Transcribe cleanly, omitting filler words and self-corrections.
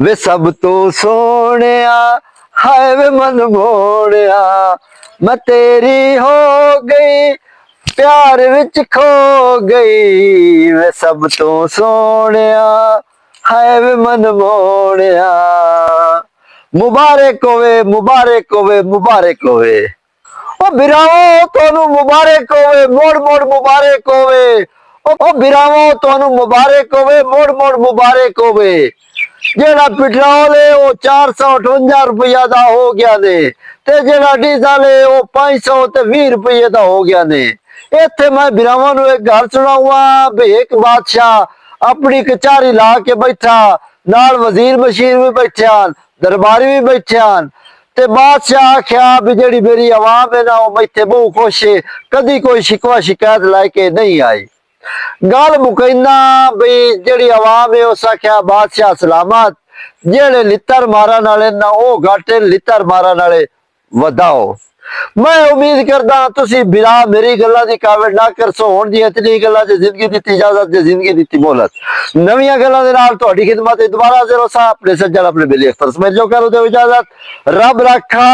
वे सब तो सोनिया हाय वे मन मोड़िया मैं तेरी हो गई प्यार विच खो गई वे सब तो सोनिया हाय वे मन मोड़िया मुबारक होवे मुबारक होवे मुबारक होवे ओ बिरावो तोनू मुबारक होवे मोड़ मोड़ मुबारक होवे ओ बिरावो तोनू मुबारक होवे मोड़ मोड़ मुबारक होवे जेड़ा पेट्रोल है वो 458 रुपया दा हो गया ने ते जेड़ा डीजल है वो 520 रुपये दा हो गया ने इत्थे मैं बिरावां नू एक घर सुनाऊंगा भी एक बादशाह अपनी कचहरी ला के बैठा नाल वजीर बशीर भी बैठे दरबारी भी बैठे ते बादशाह आख्या भी जेड़ी मेरी आवाम है ना वो मैथे बहुत खुश है कदी कोई शिकवा शिकायत लाके नहीं आई गल मुकैना भी जेड़ी आवाम है उस आख्या बादशाह सलामत जेड़े लितर मारन वाले ना वो घाटे लितर मारन वाले वधाओ मैं उम्मीद करदा तुसी बिना मेरी गल्लां दी कावड़ ना करसो हुण दी इतनी गल्लां च जिंदगी दी इजाजत ते जिंदगी दी मोहलत नवीं गल्लां दे नाल तुहाडी खिदमत विच दोबारा हाजिर होसा अपने सज्जन अपने बेली अख्तर समझ जो करो दे इजाजत रब रखा।